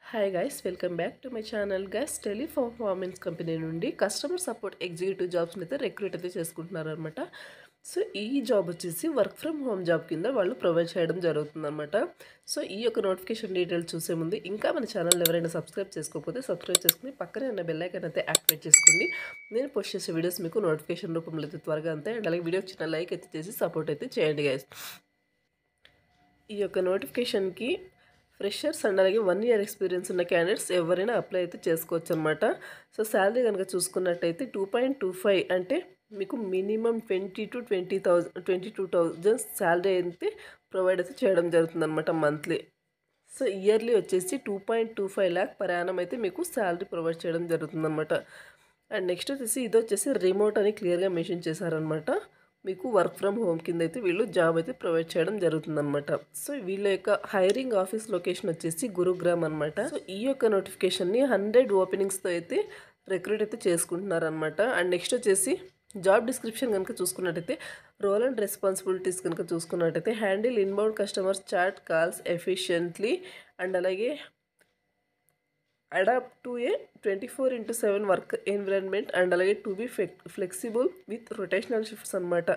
Hi guys, welcome back to my channel. Guys, Teleperformance company నుండి customer support executive జాబ్స్ని అయితే recruit అయితే చేసుకుంటున్నారు అనమాట. సో ఈ జాబ్ వచ్చేసి వర్క్ ఫ్రమ్ హోమ్ జాబ్ కింద వాళ్ళు ప్రొవైడ్ చేయడం జరుగుతుందన్నమాట. సో ఈ యొక్క నోటిఫికేషన్ డీటెయిల్స్ చూసే ముందు ఇంకా మన ఛానల్ ఎవరైనా సబ్స్క్రైబ్ చేసుకోకపోతే సబ్స్క్రైబ్ చేసుకుని పక్కనే ఉన్న బెల్ ఐకాన్ అయితే యాక్టివేట్ చేసుకోండి. నేను పోస్ట్ చేసే వీడియోస్ మీకు నోటిఫికేషన్ రూపంలో అయితే త్వరగా అంతే. అండ్ అలాగే వీడియోకి చిన్న లైక్ అయితే చేసి సపోర్ట్ అయితే చేయండి గైస్. ఈ యొక్క నోటిఫికేషన్కి ఫ్రెషర్స్ అండ్ అలాగే 1 year ఎక్స్పీరియన్స్ ఉన్న క్యాండిడేట్స్ ఎవరైనా అప్లై అయితే చేసుకోవచ్చు అనమాట. సో శాలరీ కనుక చూసుకున్నట్టయితే 2.25 అంటే మీకు మినిమం 20 to 22,000 శాలరీ అయితే ప్రొవైడ్ అయితే చేయడం జరుగుతుందన్నమాట మంత్లీ. సో ఇయర్లీ వచ్చేసి 2.25 lakh per annum అయితే మీకు శాలరీ ప్రొవైడ్ చేయడం జరుగుతుందన్నమాట. అండ్ నెక్స్ట్ వచ్చేసి ఇది వచ్చేసి రిమోట్ అని క్లియర్గా మెన్షన్ చేశారనమాట. మీకు వర్క్ ఫ్రమ్ హోమ్ కింద అయితే వీళ్ళు జాబ్ అయితే ప్రొవైడ్ చేయడం జరుగుతుందన్నమాట. సో వీళ్ళ యొక్క హైరింగ్ ఆఫీస్ లొకేషన్ వచ్చేసి గురుగ్రామ్ అనమాట. సో ఈ యొక్క నోటిఫికేషన్ని 100 ఓపెనింగ్స్తో అయితే రిక్రూట్ అయితే చేసుకుంటున్నారనమాట. అండ్ నెక్స్ట్ వచ్చేసి జాబ్ డిస్క్రిప్షన్ కనుక చూసుకున్నట్టయితే రోల్ అండ్ రెస్పాన్సిబిలిటీస్ కనుక చూసుకున్నట్టయితే handle inbound customers chat calls efficiently and అలాగే adapt to a 24/7 work environment and అలాగే to be flexible with rotational shifts అనమాట.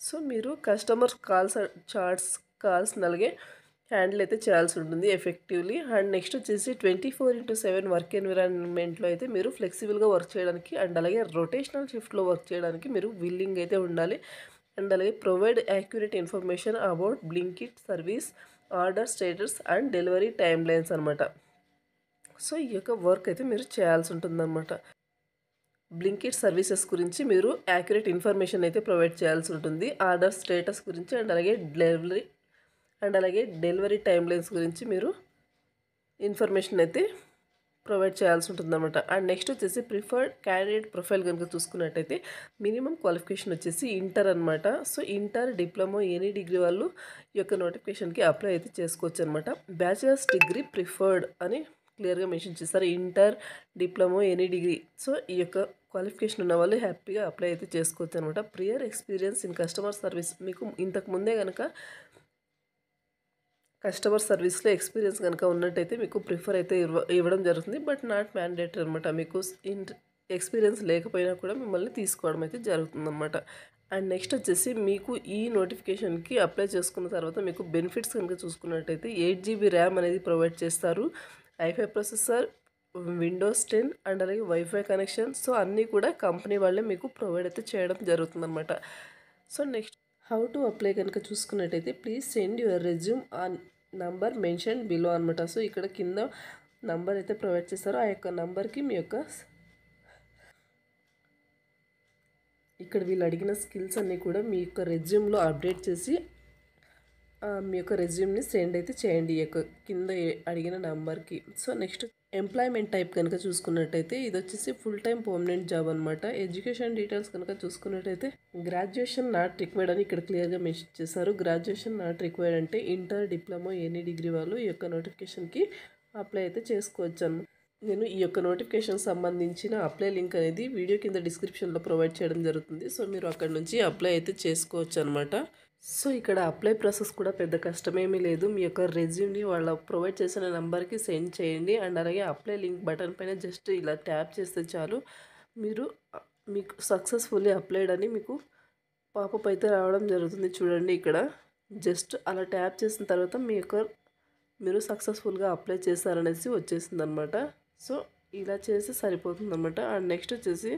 సో మీరు కస్టమర్ కాల్స్ అలాగే హ్యాండిల్ అయితే చేయాల్సి ఉంటుంది ఎఫెక్టివ్లీ. అండ్ నెక్స్ట్ వచ్చేసి 24/7 వర్క్ ఎన్విరాన్మెంట్లో అయితే మీరు ఫ్లెక్సిబుల్గా వర్క్ చేయడానికి అండ్ అలాగే రొటేషనల్ షిఫ్ట్లో వర్క్ చేయడానికి మీరు విల్లింగ్ అయితే ఉండాలి. అండ్ అలాగే provide accurate information about Blinkit service order status and delivery time lines అనమాట. సో ఈ యొక్క వర్క్ అయితే మీరు చేయాల్సి ఉంటుందన్నమాట. బ్లింకిట్ సర్వీసెస్ గురించి మీరు యాక్యురేట్ ఇన్ఫర్మేషన్ అయితే ప్రొవైడ్ చేయాల్సి ఉంటుంది. ఆర్డర్ స్టేటస్ గురించి అండ్ అలాగే డెలివరీ టైమ్ లైన్స్ గురించి మీరు ఇన్ఫర్మేషన్ అయితే ప్రొవైడ్ చేయాల్సి ఉంటుందన్నమాట. అండ్ నెక్స్ట్ వచ్చేసి ప్రిఫర్డ్ క్యాండిడేట్ ప్రొఫైల్ కనుక చూసుకున్నట్టయితే మినిమం క్వాలిఫికేషన్ వచ్చేసి ఇంటర్ అనమాట. So inter diploma any degree వాళ్ళు ఈ యొక్క నోటిఫికేషన్కి అప్లై అయితే చేసుకోవచ్చు అనమాట. బ్యాచిలర్స్ డిగ్రీ ప్రిఫర్డ్ అని క్లియర్గా మెన్షన్ చేస్తారు. Inter diploma any degree. So ఈ యొక్క క్వాలిఫికేషన్ ఉన్న వాళ్ళు హ్యాపీగా అప్లై అయితే చేసుకోవచ్చు అనమాట. Prior experience in customer service మీకు ఇంతకు ముందే కనుక కస్టమర్ సర్వీస్లో ఎక్స్పీరియన్స్ కనుక ఉన్నట్టయితే మీకు ప్రిఫర్ అయితే ఇవ్వడం జరుగుతుంది. బట్ నాట్ మ్యాండేటరీ అనమాట. మీకు ఎక్స్పీరియన్స్ లేకపోయినా కూడా మిమ్మల్ని తీసుకోవడం అయితే జరుగుతుందన్నమాట. అండ్ నెక్స్ట్ వచ్చేసి మీకు ఈ నోటిఫికేషన్కి అప్లై చేసుకున్న తర్వాత మీకు బెనిఫిట్స్ కనుక చూసుకున్నట్టయితే 8 GB ర్యామ్ అనేది ప్రొవైడ్ చేస్తారు. i5 ప్రాసెసర్, విండోస్ 10 అండ్ అలాగే వైఫై కనెక్షన్. సో అన్నీ కూడా కంపెనీ వాళ్ళే మీకు ప్రొవైడ్ అయితే చేయడం జరుగుతుందన్నమాట. So next how to apply కనుక చూసుకున్నట్టయితే please send your resume on number mention below అనమాట. సో ఇక్కడ కింద నంబర్ అయితే ప్రొవైడ్ చేస్తారో ఆ యొక్క నంబర్కి మీ యొక్క ఇక్కడ వీళ్ళు అడిగిన స్కిల్స్ అన్నీ కూడా మీ యొక్క రెజ్యూమ్లో అప్డేట్ చేసి మీ యొక్క రెజ్యూమ్ని సెండ్ అయితే చేయండి ఈ యొక్క కింద అడిగిన నెంబర్కి. సో నెక్స్ట్ ఎంప్లాయ్మెంట్ టైప్ కనుక చూసుకున్నట్టయితే ఇది వచ్చేసి ఫుల్ టైం పర్మనెంట్ జాబ్ అనమాట. ఎడ్యుకేషన్ డీటెయిల్స్ కనుక చూసుకున్నట్టయితే గ్రాడ్యుయేషన్ నాట్ రిక్వైర్డ్ అని ఇక్కడ క్లియర్గా మెన్షన్ చేశారు. గ్రాడ్యుయేషన్ నాట్ రిక్వైర్డ్ అంటే ఇంటర్ డిప్లొమా ఎనీ డిగ్రీ వాళ్ళు ఈ యొక్క నోటిఫికేషన్కి అప్లై అయితే చేసుకోవచ్చు అనమాట. నేను ఈ యొక్క నోటిఫికేషన్ సంబంధించిన అప్లై లింక్ అనేది వీడియో కింద డిస్క్రిప్షన్లో ప్రొవైడ్ చేయడం జరుగుతుంది. సో మీరు అక్కడ నుంచి అప్లై అయితే చేసుకోవచ్చు అనమాట. సో ఇక్కడ అప్లై ప్రాసెస్ కూడా పెద్ద కష్టమేమీ లేదు. మీ యొక్క రెజ్యూమ్ని వాళ్ళ ప్రొవైడ్ చేసిన నెంబర్కి సెండ్ చేయండి. అండ్ అలాగే అప్లై లింక్ బటన్ పైన జస్ట్ ఇలా ట్యాప్ చేస్తే చాలు మీకు సక్సెస్ఫుల్లీ అప్లైడ్ అని మీకు పాపప్ అయితే రావడం జరుగుతుంది. చూడండి ఇక్కడ జస్ట్ అలా ట్యాప్ చేసిన తర్వాత మీరు సక్సెస్ఫుల్గా అప్లై చేశారనేసి వచ్చేసింది అనమాట. సో ఇలా చేస్తే సరిపోతుందన్నమాట. అండ్ నెక్స్ట్ వచ్చేసి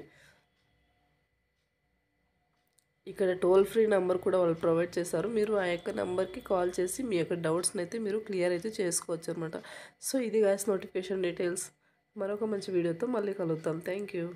ఇక్కడ టోల్ ఫ్రీ నెంబర్ కూడా వాళ్ళు ప్రొవైడ్ చేశారు. మీరు ఆ యొక్క నెంబర్కి కాల్ చేసి మీ యొక్క డౌట్స్ని అయితే మీరు క్లియర్ అయితే చేసుకోవచ్చు అనమాట. సో ఇది గాయ్స్ నోటిఫికేషన్ డీటెయిల్స్. మరొక మంచి వీడియోతో మళ్ళీ కలుద్దాం. Thank you.